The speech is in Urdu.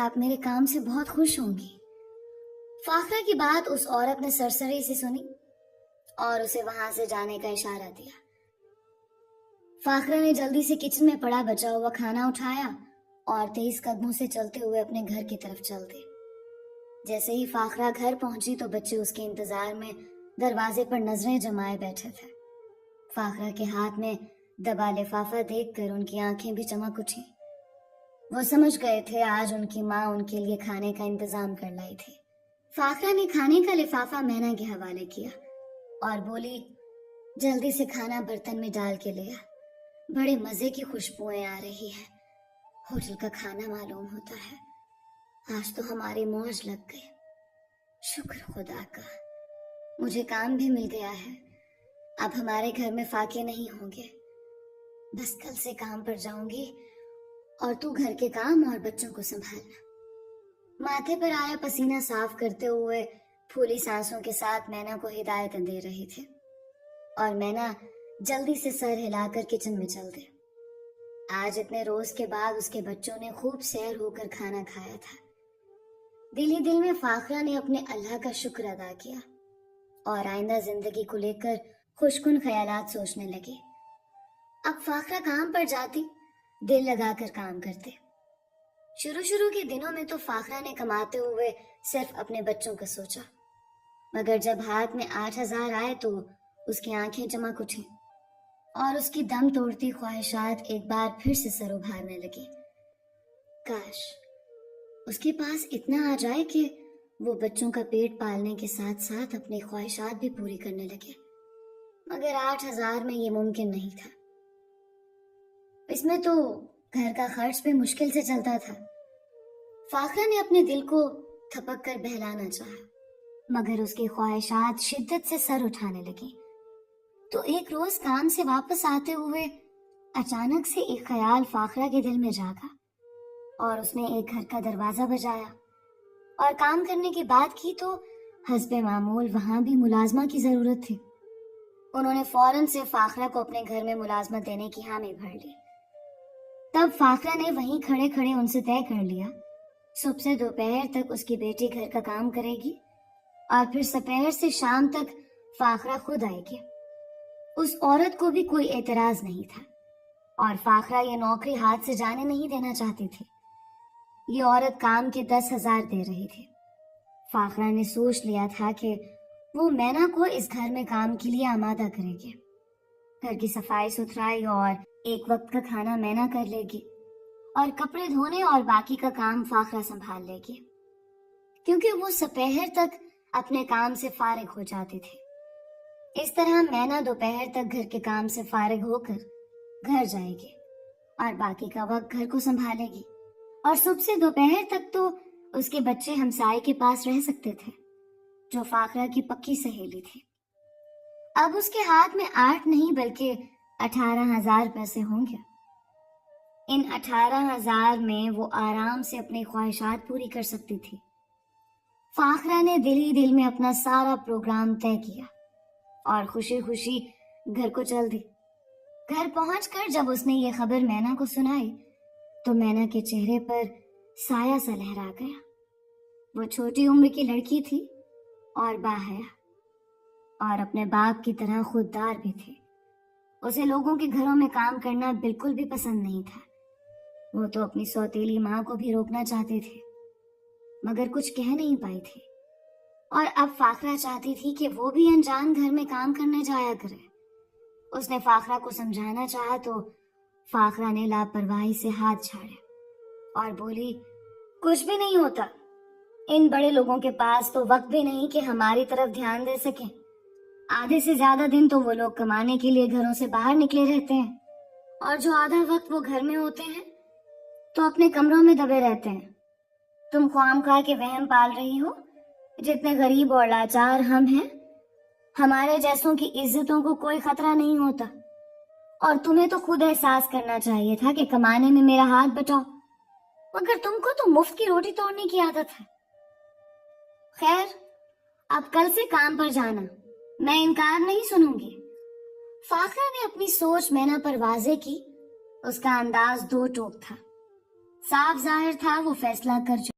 آپ میرے کام سے بہت خوش ہوں گی۔ فاخرہ کی بات اس عورت نے سرسری سے سنی اور اسے وہاں سے جانے کا اشارہ دیا۔ فاخرہ نے جلدی سے کچن میں پڑا بچا ہوا کھانا اٹھایا اور تیز قدموں سے چلتے ہوئے اپنے گھر کی طرف چل دی۔ جیسے ہی فاخرہ گھر پہنچی تو بچے اس کے انتظار میں دروازے پر نظریں جمائے بیٹھے تھے۔ فاخرہ کے ہاتھ میں دبا لفافہ دیکھ کر ان کی آنکھیں بھی چمک اٹھی۔ وہ سمجھ گئے تھے آج ان کی ماں ان کے لیے کھانے کا انتظام کر لائی تھی۔ فاخرہ نے کھانے کا لفافہ مینا کے حوالے کیا اور بولی، جلدی سے کھانا برتن میں ڈال کے لیا، بڑے مزے کی خوشبوئیں آ رہی ہیں، ہوٹل کا کھانا معلوم ہوتا ہے، آج تو ہماری موج لگ گئی، شکر خدا کا، مجھے کام بھی مل گیا ہے، اب ہمارے گھر میں فاقے نہیں ہوں گے، بس کل سے کام پر جاؤں گی اور تو گھر کے کام اور بچوں کو سنبھالنا۔ ماتھے پر آیا پسینہ صاف کرتے ہوئے پھولی سانسوں کے ساتھ مینا کو ہدایتیں دے رہی تھی اور مینا جلدی سے سر ہلا کر کچن میں چل گئے۔ آج اتنے روز کے بعد اس کے بچوں نے خوب سیر ہو کر کھانا کھایا تھا۔ دل ہی دل میں فاخرہ نے اپنے اللہ کا شکر ادا کیا اور آئندہ زندگی کو لے کر خوشکن خیالات سوچنے لگی۔ اب فاخرہ کام پر جاتی، دل لگا کر کام کرتے۔ شروع کے دنوں میں تو فاخرہ نے کماتے ہوئے صرف اپنے بچوں کا سوچا، مگر جب ہاتھ میں 8,000 آئے تو اس کی آنکھیں چمک اٹھیں اور اس کی دم توڑتی خواہشات ایک بار پھر سے سر ابھارنے لگی۔ کاش اس کے پاس اتنا آ جائے کہ وہ بچوں کا پیٹ پالنے کے ساتھ ساتھ اپنی خواہشات بھی پوری کرنے لگے، مگر 8,000 میں یہ ممکن نہیں تھا۔ اس میں تو گھر کا خرچ بھی مشکل سے چلتا تھا۔ فاخرہ نے اپنے دل کو تھپک کر بہلانا چاہا، مگر اس کی خواہشات شدت سے سر اٹھانے لگی۔ تو ایک روز کام سے واپس آتے ہوئے اچانک سے ایک خیال فاخرہ کے دل میں جاگا اور اس نے ایک گھر کا دروازہ بجایا اور کام کرنے کی بات کی تو حسب معمول وہاں بھی ملازمہ کی ضرورت تھی۔ انہوں نے فوراً سے فاخرہ کو اپنے گھر میں ملازمت دینے کی حامی بھر لی۔ تب فاخرہ نے وہیں کھڑے کھڑے ان سے طے کر لیا، صبح سے دوپہر تک اس کی بیٹی گھر کا کام کرے گی اور پھر دوپہر سے شام تک فاخرہ خود آئے گی۔ اس عورت کو بھی کوئی اعتراض نہیں تھا اور فاخرہ یہ نوکری ہاتھ سے جانے نہیں دینا چاہتی تھی۔ یہ عورت کام کے 10,000 دے رہی تھی۔ فاخرہ نے سوچ لیا تھا کہ وہ مینا کو اس گھر میں کام کے لیے آمادہ کرے گی۔ گھر کی صفائی ستھرائی اور ایک وقت کا کھانا مینا کر لے گی اور کپڑے دھونے اور باقی کا کام فاخرہ سنبھال لے گی، کیونکہ وہ دوپہر تک اپنے کام سے فارغ ہو جاتی تھی۔ اس طرح مینا دوپہر تک گھر کے کام سے فارغ ہو کر گھر جائے گی اور باقی کا وقت گھر کو سنبھالے گی، اور صبح سے دوپہر تک تو اس کے بچے ہمسائے کے پاس رہ سکتے تھے، جو فاخرہ کی پکی سہیلی تھی۔ اب اس کے ہاتھ میں 8 نہیں بلکہ 18,000 پیسے ہوں گے۔ ان 18,000 میں وہ آرام سے اپنی خواہشات پوری کر سکتی تھی۔ فاخرہ نے دل ہی دل میں اپنا سارا پروگرام طے کیا اور خوشی خوشی گھر کو چل دی۔ گھر پہنچ کر جب اس نے یہ خبر مینا کو سنائی تو مینا کے چہرے پر سایہ سا لہرا گیا۔ وہ چھوٹی عمر کی لڑکی تھی اور باحیا اور اپنے باپ کی طرح خوددار بھی تھی۔ اسے لوگوں کے گھروں میں کام کرنا بالکل بھی پسند نہیں تھا۔ وہ تو اپنی سوتیلی ماں کو بھی روکنا چاہتی تھی، مگر کچھ کہہ نہیں پائی تھی۔ اور اب فاخرہ چاہتی تھی کہ وہ بھی انجان گھر میں کام کرنے جایا کرے۔ اس نے فاخرہ کو سمجھانا چاہا تو فاخرہ نے لاپرواہی سے ہاتھ چھاڑے اور بولی، کچھ بھی نہیں ہوتا، ان بڑے لوگوں کے پاس تو وقت بھی نہیں کہ ہماری طرف دھیان دے سکیں۔ آدھے سے زیادہ دن تو وہ لوگ کمانے کے لیے گھروں سے باہر نکلے رہتے ہیں، اور جو آدھا وقت وہ گھر میں ہوتے ہیں تو اپنے کمروں میں دبے رہتے ہیں۔ تم خواہ خواہ کے وہم پال رہی ہو، جتنے غریب اور لاچار ہم ہیں، ہمارے جیسوں کی عزتوں کو کوئی خطرہ نہیں ہوتا، اور تمہیں تو خود احساس کرنا چاہیے تھا کہ کمانے میں میرا ہاتھ بٹاؤ، مگر تم کو تو مفت کی روٹی توڑنے کی عادت ہے۔ خیر، اب کل سے کام پر جانا، میں انکار نہیں سنوں گی۔ فاخرہ نے اپنی سوچ مینا پر واضح کی۔ اس کا انداز دو ٹوک تھا، صاف ظاہر تھا وہ فیصلہ کر چکی